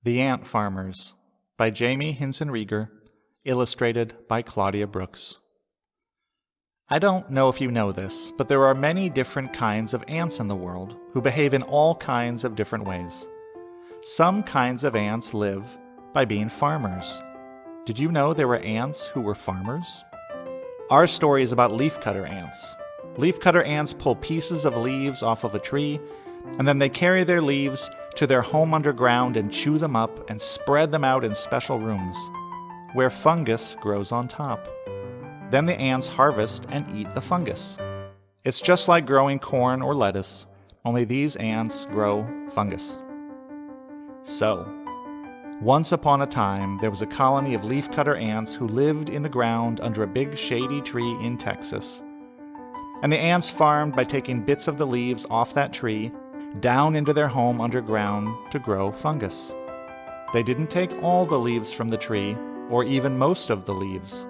The Ant Farmers by Jamie Hinson-Rieger, illustrated by Claudia Brooks. I don't know if you know this, but there are many different kinds of ants in the world who behave in all kinds of different ways. Some kinds of ants live by being farmers. Did you know there were ants who were farmers? Our story is about leafcutter ants. Leafcutter ants pull pieces of leaves off of a tree, and then they carry their leaves to their home underground and chew them up and spread them out in special rooms, where fungus grows on top. Then the ants harvest and eat the fungus. It's just like growing corn or lettuce, only these ants grow fungus. So, once upon a time, there was a colony of leafcutter ants who lived in the ground under a big shady tree in Texas. And the ants farmed by taking bits of the leaves off that tree down into their home underground to grow fungus. They didn't take all the leaves from the tree, or even most of the leaves,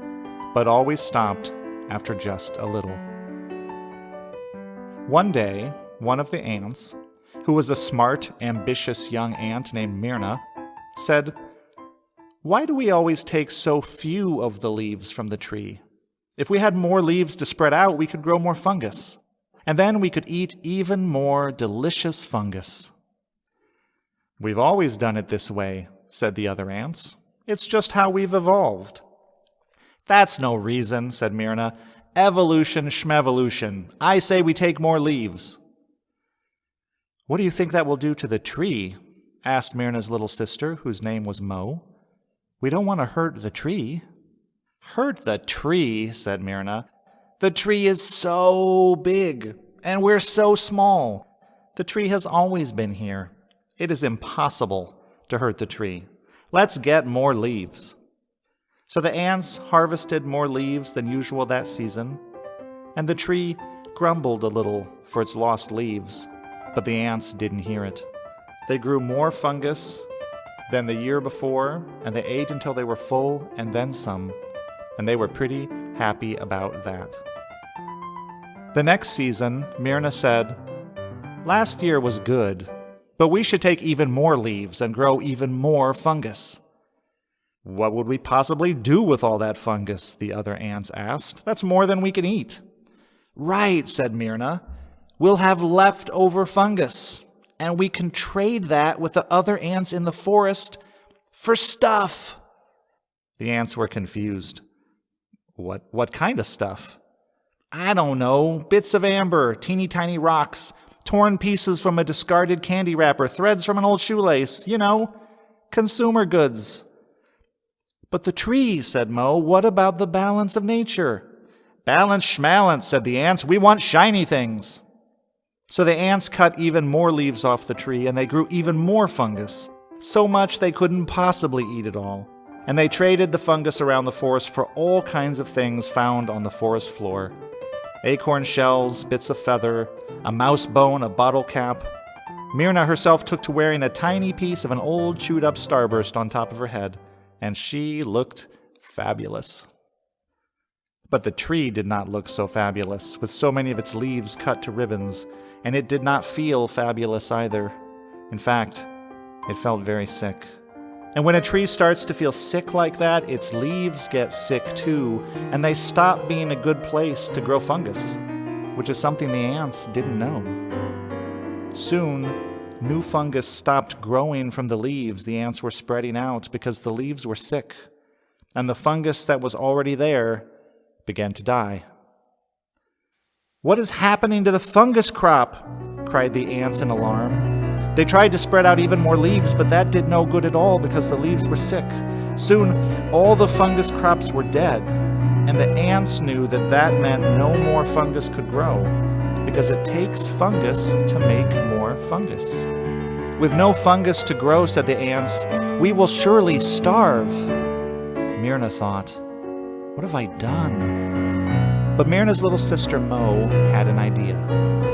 but always stopped after just a little. One day, one of the ants, who was a smart, ambitious young ant named Myrna, said, "Why do we always take so few of the leaves from the tree? If we had more leaves to spread out, we could grow more fungus. And then we could eat even more delicious fungus." "We've always done it this way," said the other ants. "It's just how we've evolved." "That's no reason," said Myrna. "Evolution schmevolution. I say we take more leaves." "What do you think that will do to the tree?" asked Myrna's little sister, whose name was Mo. "We don't want to hurt the tree." "Hurt the tree," said Myrna. "The tree is so big, and we're so small. The tree has always been here. It is impossible to hurt the tree. Let's get more leaves." So the ants harvested more leaves than usual that season, and the tree grumbled a little for its lost leaves, but the ants didn't hear it. They grew more fungus than the year before, and they ate until they were full and then some, and they were pretty happy about that. The next season, Myrna said, "Last year was good, but we should take even more leaves and grow even more fungus." "What would we possibly do with all that fungus?" the other ants asked. "That's more than we can eat." "Right," said Myrna. "We'll have leftover fungus, and we can trade that with the other ants in the forest for stuff." The ants were confused. What kind of stuff?" "I don't know, bits of amber, teeny tiny rocks, torn pieces from a discarded candy wrapper, threads from an old shoelace, consumer goods." "But the tree," said Mo, "what about the balance of nature?" "Balance schmalance," said the ants, "we want shiny things." So the ants cut even more leaves off the tree, and they grew even more fungus, so much they couldn't possibly eat it all. And they traded the fungus around the forest for all kinds of things found on the forest floor. Acorn shells, bits of feather, a mouse bone, a bottle cap. Myrna herself took to wearing a tiny piece of an old chewed-up starburst on top of her head, and she looked fabulous. But the tree did not look so fabulous, with so many of its leaves cut to ribbons, and it did not feel fabulous either. In fact, it felt very sick. And when a tree starts to feel sick like that, its leaves get sick too, and they stop being a good place to grow fungus, which is something the ants didn't know. Soon, new fungus stopped growing from the leaves the ants were spreading out because the leaves were sick, and the fungus that was already there began to die. "What is happening to the fungus crop?" cried the ants in alarm. They tried to spread out even more leaves, but that did no good at all because the leaves were sick. Soon, all the fungus crops were dead, and the ants knew that that meant no more fungus could grow, because it takes fungus to make more fungus. "With no fungus to grow," said the ants, "we will surely starve." Myrna thought, "What have I done?" But Myrna's little sister Mo had an idea.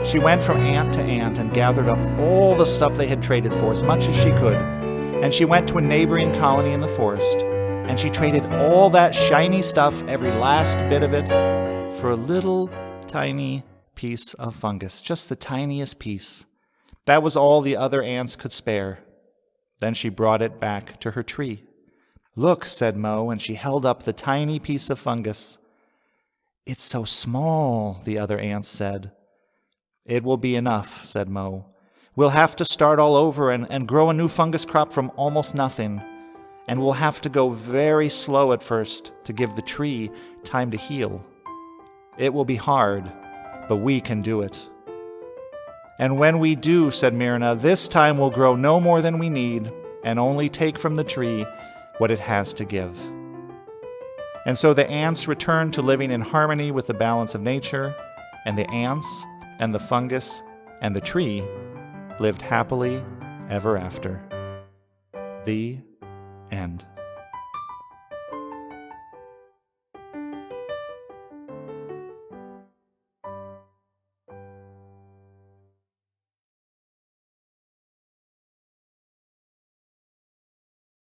She went from ant to ant and gathered up all the stuff they had traded for, as much as she could, and she went to a neighboring colony in the forest, and she traded all that shiny stuff, every last bit of it, for a little tiny piece of fungus, just the tiniest piece. That was all the other ants could spare. Then she brought it back to her tree. "Look," said Mo, and she held up the tiny piece of fungus. "It's so small," the other ants said. "It will be enough," said Mo. "We'll have to start all over and grow a new fungus crop from almost nothing. And we'll have to go very slow at first to give the tree time to heal. It will be hard, but we can do it." "And when we do," said Myrna, "this time we'll grow no more than we need and only take from the tree what it has to give." And so the ants returned to living in harmony with the balance of nature, and the ants and the fungus and the tree lived happily ever after. The end.